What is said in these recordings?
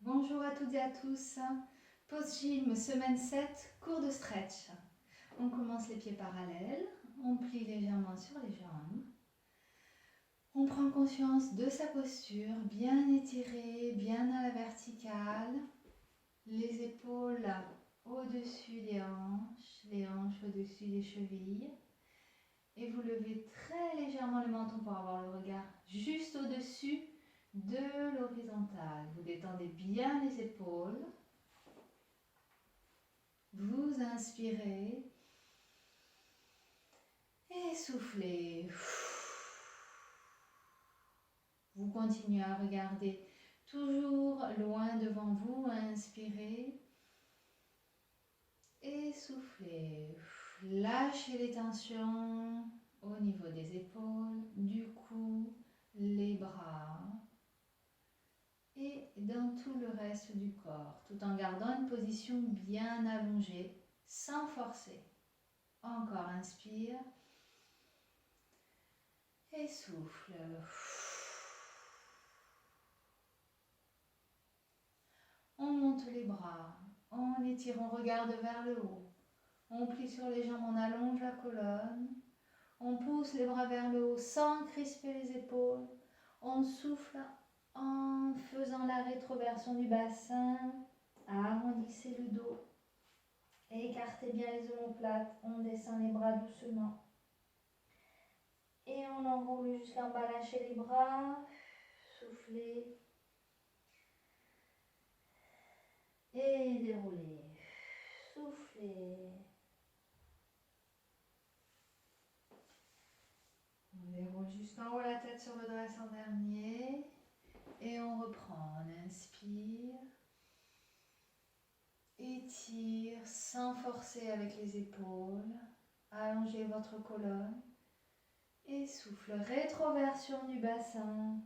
Bonjour à toutes et à tous. Pause gym, semaine 7, cours de stretch. On commence les pieds parallèles, on plie légèrement sur les jambes. On prend conscience de sa posture, bien étirée, bien à la verticale. Les épaules au-dessus des hanches, les hanches au-dessus des chevilles. Et vous levez très légèrement le menton pour avoir le regard juste au-dessus de l'horizontale. Vous détendez bien les épaules. Vous inspirez et soufflez. Vous continuez à regarder toujours loin devant vous. Inspirez et soufflez. Lâchez les tensions au niveau des épaules, du cou, les bras et dans tout le reste du corps, tout en gardant une position bien allongée, sans forcer. Encore inspire et souffle. On monte les bras, on étire, on regarde vers le haut. On plie sur les jambes, on allonge la colonne. On pousse les bras vers le haut sans crisper les épaules. On souffle en faisant la rétroversion du bassin. Arrondissez le dos. Écartez bien les omoplates. On descend les bras doucement. Et on enroule jusqu'en bas, lâchez les bras. Soufflez. Et déroulez. Soufflez. On déroule jusqu'en haut la tête sur le dressant dernier. Et on reprend. On inspire. Étire sans forcer avec les épaules. Allongez votre colonne. Et souffle. Rétroversion du bassin.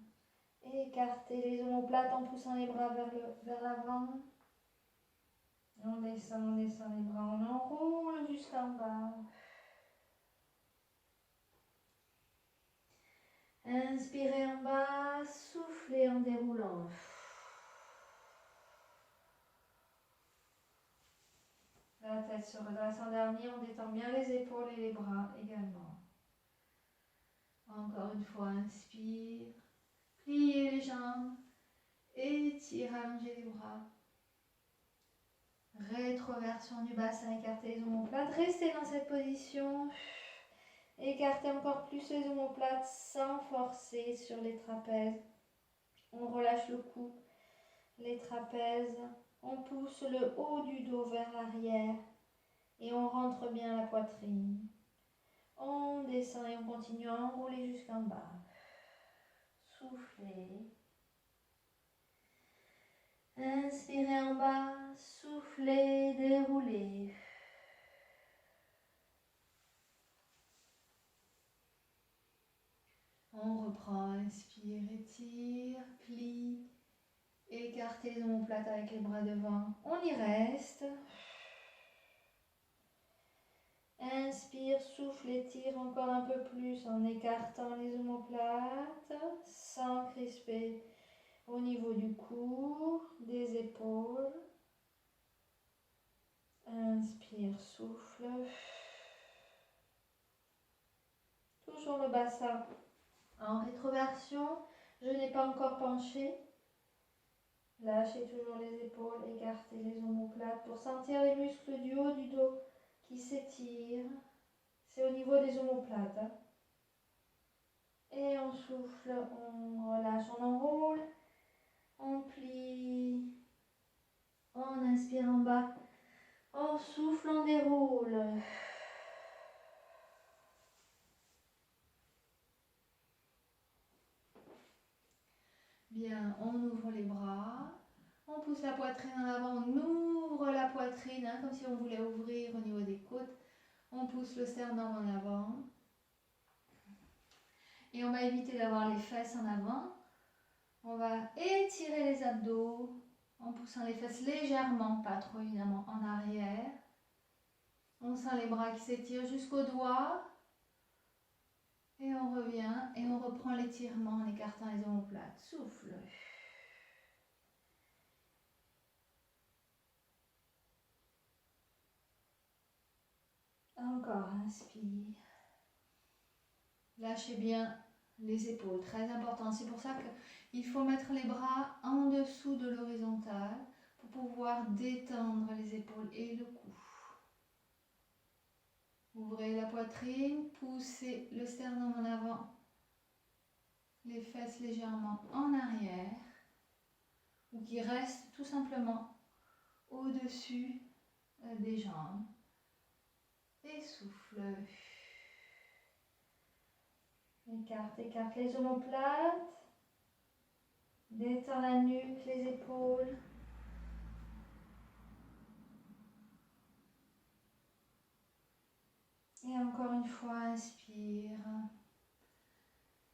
Écartez les omoplates en poussant les bras vers l'avant. On descend les bras, on enroule jusqu'en bas. Inspirez en bas, soufflez en déroulant. La tête se redresse en dernier, on détend bien les épaules et les bras également. Encore une fois, inspire, pliez les jambes, étire, allongez les bras. Rétroversion du bassin, écartez les omoplates, restez dans cette position. Écartez encore plus les omoplates sans forcer sur les trapèzes. On relâche le cou, les trapèzes. On pousse le haut du dos vers l'arrière et on rentre bien la poitrine. On descend et on continue à enrouler jusqu'en bas. Soufflez. Inspirez en bas, soufflez, déroulez. On reprend, inspire, étire, plie, écartez les omoplates avec les bras devant. On y reste. Inspire, souffle, étire encore un peu plus en écartant les omoplates, sans crisper au niveau du cou, des épaules. Inspire, souffle. Toujours le bassin en rétroversion. Je n'ai pas encore penché. Lâchez toujours les épaules, écartez les omoplates pour sentir les muscles du haut du dos qui s'étirent. C'est au niveau des omoplates. Et on souffle, on relâche, on enroule, on plie, on inspire en bas, on souffle, on déroule. Bien, on ouvre les bras, on pousse la poitrine en avant, on ouvre la poitrine, comme si on voulait ouvrir au niveau des côtes. On pousse le sternum en avant. Et on va éviter d'avoir les fesses en avant. On va étirer les abdos en poussant les fesses légèrement, pas trop évidemment, en arrière. On sent les bras qui s'étirent jusqu'aux doigts. Et on revient et on reprend l'étirement en écartant les omoplates. Souffle. Encore, inspire. Lâchez bien les épaules, très important. C'est pour ça qu'il faut mettre les bras en dessous de l'horizontale pour pouvoir détendre les épaules et le cou. Ouvrez la poitrine, poussez le sternum en avant, les fesses légèrement en arrière, ou qui restent tout simplement au-dessus des jambes. Et souffle. Écarte, écarte les omoplates. Détends la nuque, les épaules. Et encore une fois, inspire.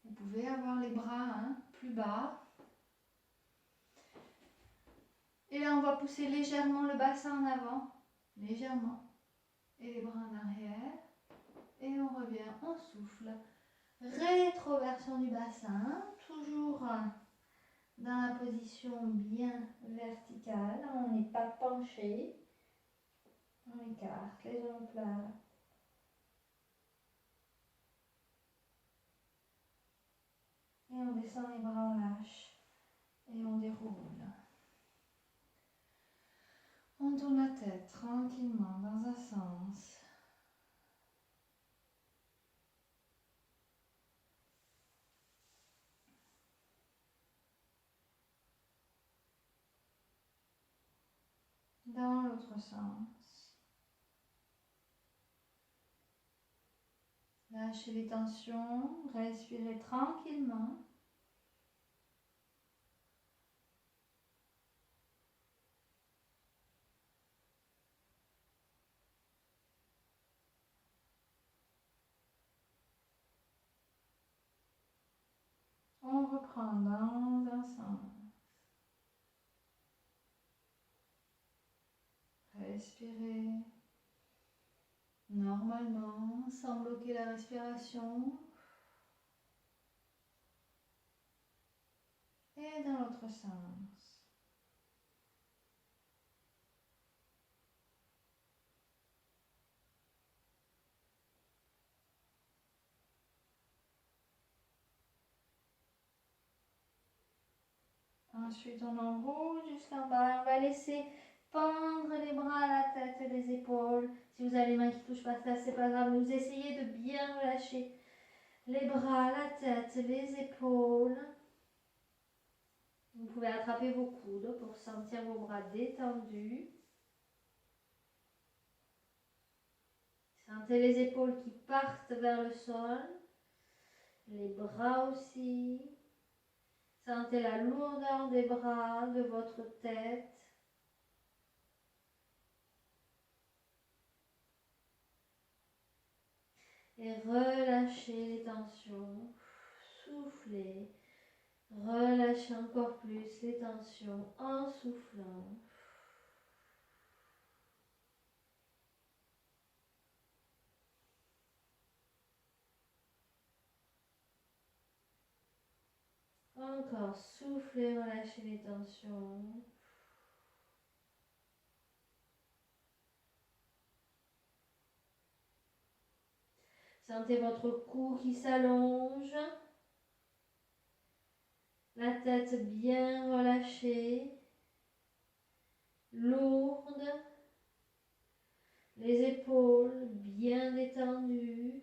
Vous pouvez avoir les bras plus bas. Et là, on va pousser légèrement le bassin en avant. Légèrement. Et les bras en arrière. Et on revient, on souffle. Rétroversion du bassin. Toujours dans la position bien verticale. On n'est pas penché. On écarte les omoplates. Et on descend les bras, on lâche. Et on déroule. On tourne la tête tranquillement dans un sens. Dans l'autre sens. Lâchez les tensions, respirez tranquillement. On reprend dans un sens. Respirez normalement, sans bloquer la respiration. Et dans l'autre sens. Ensuite, on enroule jusqu'en bas. On va laisser pendre les bras à la tête et les épaules. Si vous avez les mains qui touchent pas ça, c'est pas grave. Vous essayez de bien relâcher les bras, la tête, les épaules. Vous pouvez attraper vos coudes pour sentir vos bras détendus. Sentez les épaules qui partent vers le sol. Les bras aussi. Sentez la lourdeur des bras, de votre tête. Et relâchez les tensions. Soufflez. Relâchez encore plus les tensions en soufflant. Encore soufflez, relâchez les tensions. Sentez votre cou qui s'allonge. La tête bien relâchée. Lourde. Les épaules bien détendues.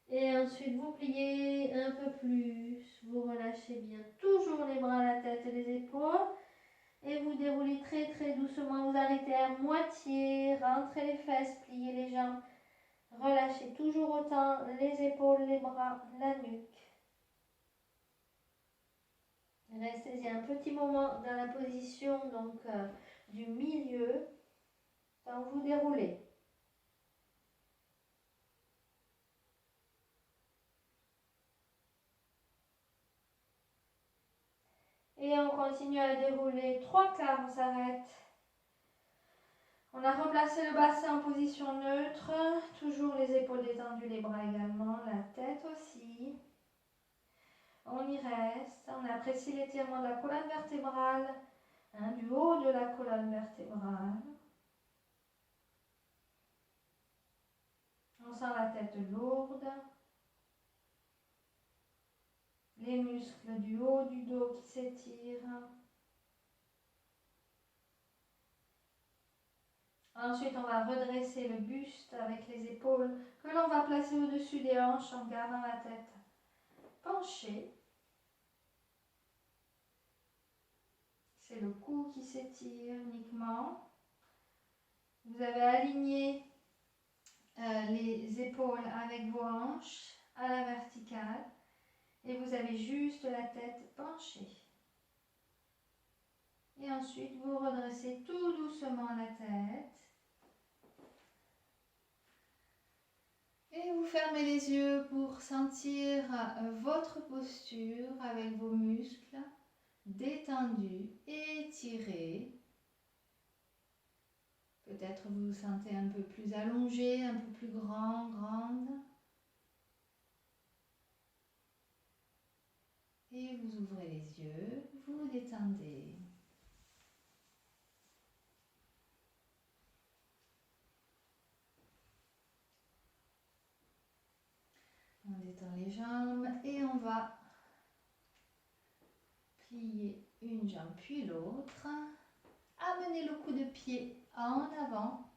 Et ensuite, vous pliez un peu plus. Vous relâchez bien toujours les bras, la tête et les épaules. Et vous déroulez très très doucement. Vous arrêtez à moitié. Rentrez les fesses, pliez les jambes. Relâchez toujours autant les épaules, les bras, la nuque. Restez un petit moment dans la position du milieu quand vous déroulez. Et on continue à dérouler 3 quarts, on s'arrête. On a replacé le bassin en position neutre, toujours les épaules détendues, les bras également, la tête aussi. On y reste, on apprécie l'étirement de la colonne vertébrale, hein, du haut de la colonne vertébrale. On sent la tête lourde. Les muscles du haut du dos qui s'étirent. Ensuite, on va redresser le buste avec les épaules que l'on va placer au-dessus des hanches en gardant la tête penchée. C'est le cou qui s'étire uniquement. Vous avez aligné les épaules avec vos hanches à la verticale et vous avez juste la tête penchée. Et ensuite, vous redressez tout doucement la tête. Et vous fermez les yeux pour sentir votre posture avec vos muscles détendus, étirés. Peut-être vous vous sentez un peu plus allongé, un peu plus grand, grande. Et vous ouvrez les yeux, vous vous détendez. On détend les jambes et on va plier une jambe puis l'autre. Amener le coup de pied en avant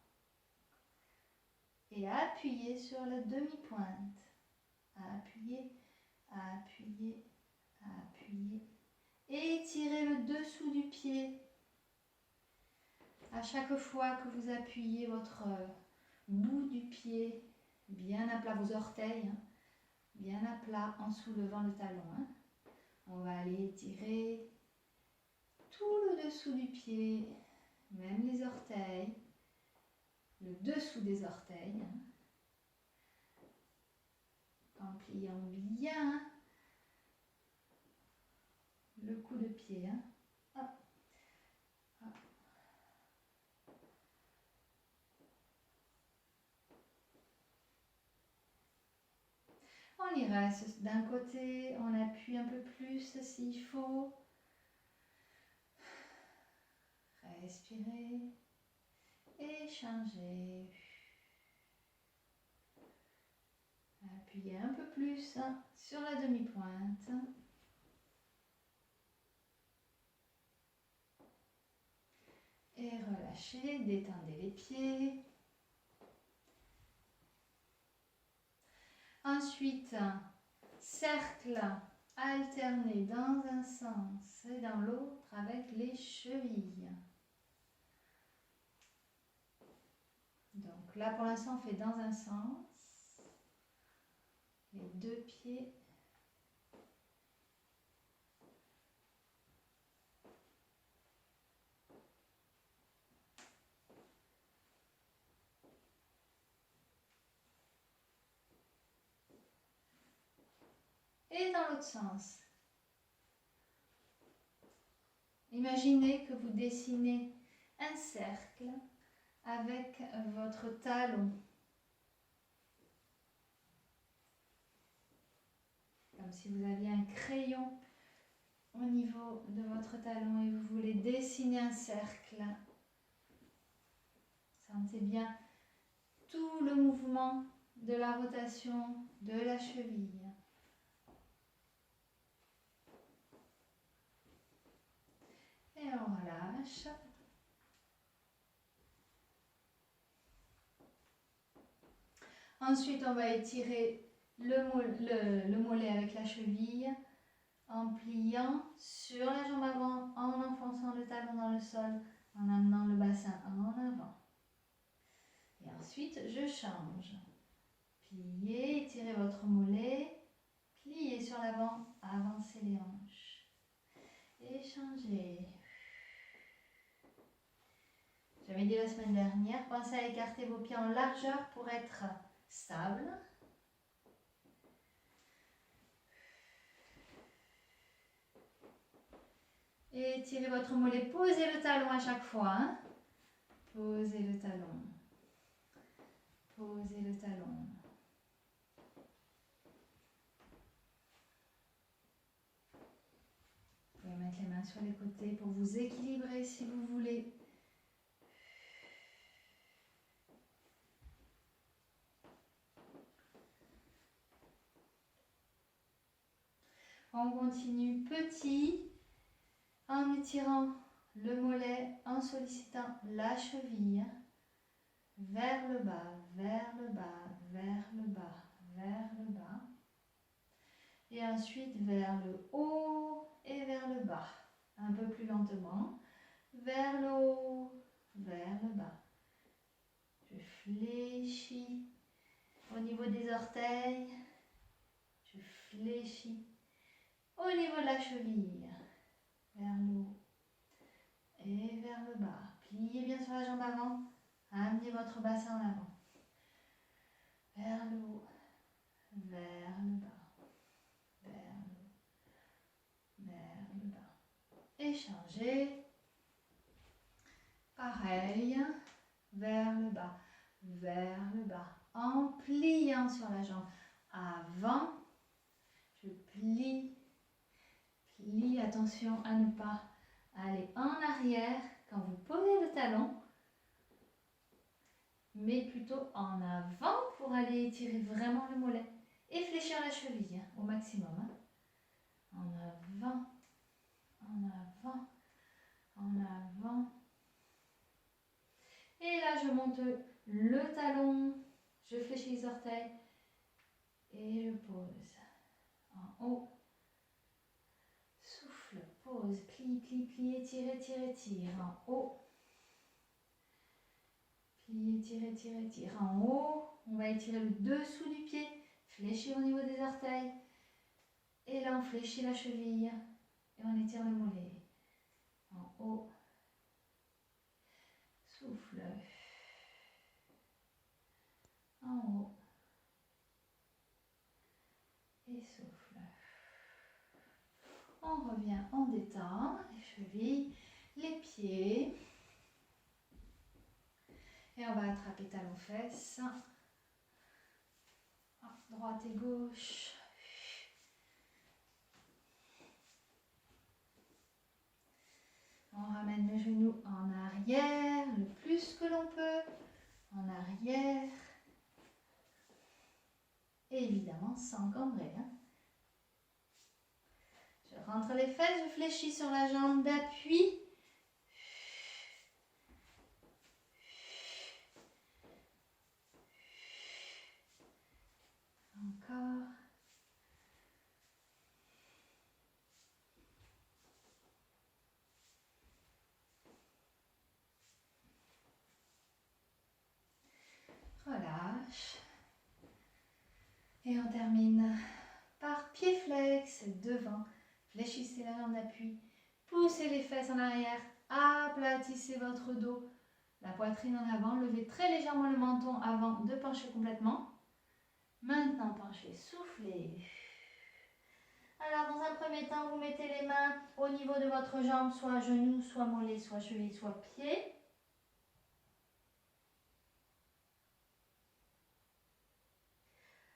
et appuyer sur la demi-pointe. Appuyer, appuyer, appuyer. Et étirez le dessous du pied. À chaque fois que vous appuyez votre bout du pied bien à plat, vos orteils, bien à plat en soulevant le talon. On va aller étirer tout le dessous du pied, même les orteils, le dessous des orteils, en pliant bien le coup de pied. Hop. Hop. On y reste d'un côté, on appuie un peu plus s'il faut. Respirez et changez. Appuyez un peu plus sur la demi-pointe. Et relâchez, détendez les pieds. Ensuite, cercle alterné dans un sens et dans l'autre avec les chevilles. Donc là, pour l'instant, on fait dans un sens. Les deux pieds. Et dans l'autre sens. Imaginez que vous dessinez un cercle avec votre talon. Comme si vous aviez un crayon au niveau de votre talon et vous voulez dessiner un cercle. Sentez bien tout le mouvement de la rotation de la cheville. Et on relâche. Ensuite, on va étirer le mollet avec la cheville en pliant sur la jambe avant, en enfonçant le talon dans le sol, en amenant le bassin en avant. Et ensuite, je change. Pliez, étirez votre mollet, pliez sur l'avant, avancez les hanches. Et changez. J'avais dit la semaine dernière, pensez à écarter vos pieds en largeur pour être stable. Et étirez votre mollet, posez le talon à chaque fois. Posez le talon. Posez le talon. Vous pouvez mettre les mains sur les côtés pour vous équilibrer si vous voulez. On continue petit en étirant le mollet, en sollicitant la cheville vers le bas, vers le bas, vers le bas, vers le bas. Et ensuite vers le haut et vers le bas. Un peu plus lentement. Vers le haut, vers le bas. Je fléchis au niveau des orteils. Je fléchis au niveau de la cheville. Vers le haut et vers le bas. Pliez bien sur la jambe avant. Amenez votre bassin en avant. Vers le haut, vers le bas. Vers le haut, vers le bas. Échangez. Pareil, vers le bas, en pliant sur la jambe avant, je plie, plie, attention à ne pas aller en arrière quand vous posez le talon, mais plutôt en avant pour aller étirer vraiment le mollet et fléchir la cheville au maximum. En avant, en avant, en avant. Et là, je monte le talon, je fléchis les orteils et je pose en haut. Souffle, pose, plie, plie, plie, étire, étire, étire en haut. Plie, étire, étire, étire en haut. On va étirer le dessous du pied, fléchir au niveau des orteils. Et là, on fléchit la cheville et on étire le mollet. En haut. Souffle. En haut. Et souffle. On revient, on détend les chevilles, les pieds. Et on va attraper talons-fesses. Droite et gauche. On ramène le genou en arrière, le plus que l'on peut. En arrière. Et évidemment, sans cambrer. Je rentre les fesses, je fléchis sur la jambe d'appui. Encore. Relâche. Et on termine par pied flex devant. Fléchissez la jambe d'appui. Poussez les fesses en arrière. Aplatissez votre dos. La poitrine en avant. Levez très légèrement le menton avant de pencher complètement. Maintenant, penchez. Soufflez. Alors, dans un premier temps, vous mettez les mains au niveau de votre jambe, soit genou, soit mollet, soit cheville, soit pied.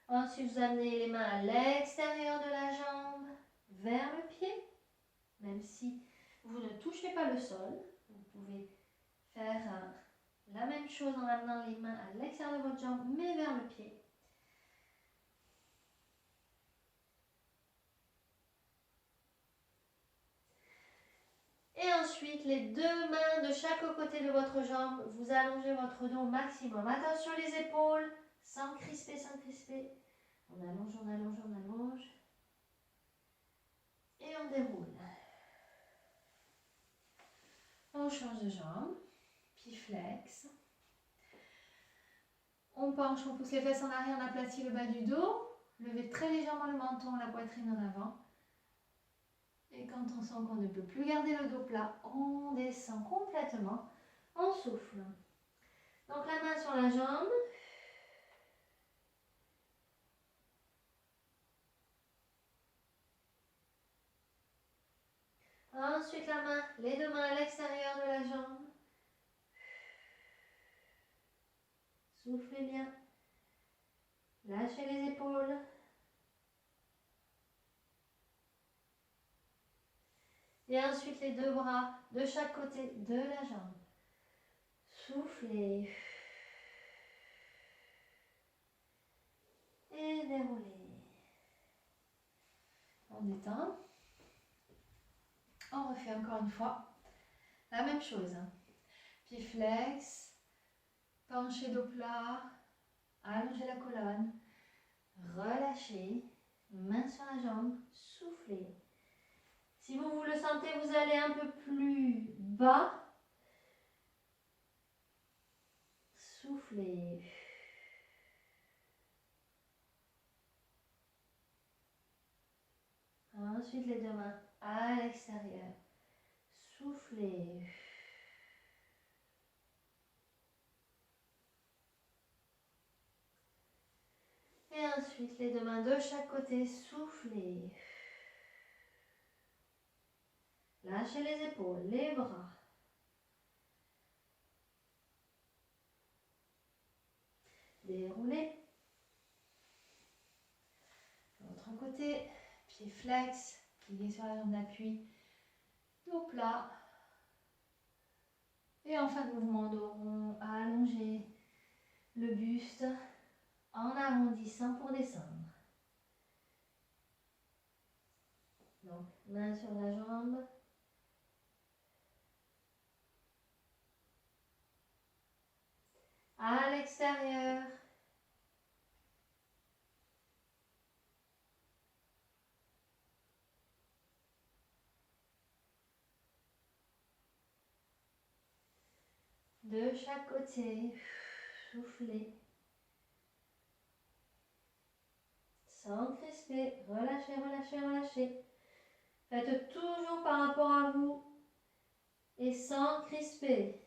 Ensuite, vous amenez les mains à l'extérieur de la jambe, vers le pied. Même si vous ne touchez pas le sol, vous pouvez faire la même chose en amenant les mains à l'extérieur de votre jambe, mais vers le pied. Et ensuite, les deux mains de chaque côté de votre jambe, vous allongez votre dos au maximum. Attention les épaules, sans crisper, sans crisper. On allonge, on allonge, on allonge. Et on déroule. On change de jambe. Pied flex. On penche, on pousse les fesses en arrière, on aplatit le bas du dos. Levez très légèrement le menton, la poitrine en avant. Et quand on sent qu'on ne peut plus garder le dos plat, on descend complètement. On souffle. Donc la main sur la jambe. Ensuite la main, les deux mains à l'extérieur de la jambe. Soufflez bien. Lâchez les épaules. Et ensuite les deux bras de chaque côté de la jambe. Soufflez. Et déroulez. On détend. On refait encore une fois la même chose. Pied flex, pencher dos plat, allonger la colonne, relâchez, main sur la jambe, soufflez. Si vous le sentez, vous allez un peu plus bas. Soufflez. Ensuite, les deux mains à l'extérieur. Soufflez. Et ensuite, les deux mains de chaque côté. Soufflez. Lâchez les épaules, les bras. Déroulez. L'autre côté, pied flex, plié sur la jambe d'appui, dos plat. Et en fin de mouvement, dos rond, allonger le buste en arrondissant pour descendre. Donc, main sur la jambe. À l'extérieur. De chaque côté, soufflez. Sans crisper, relâchez, relâchez, relâchez. Faites toujours par rapport à vous et sans crisper.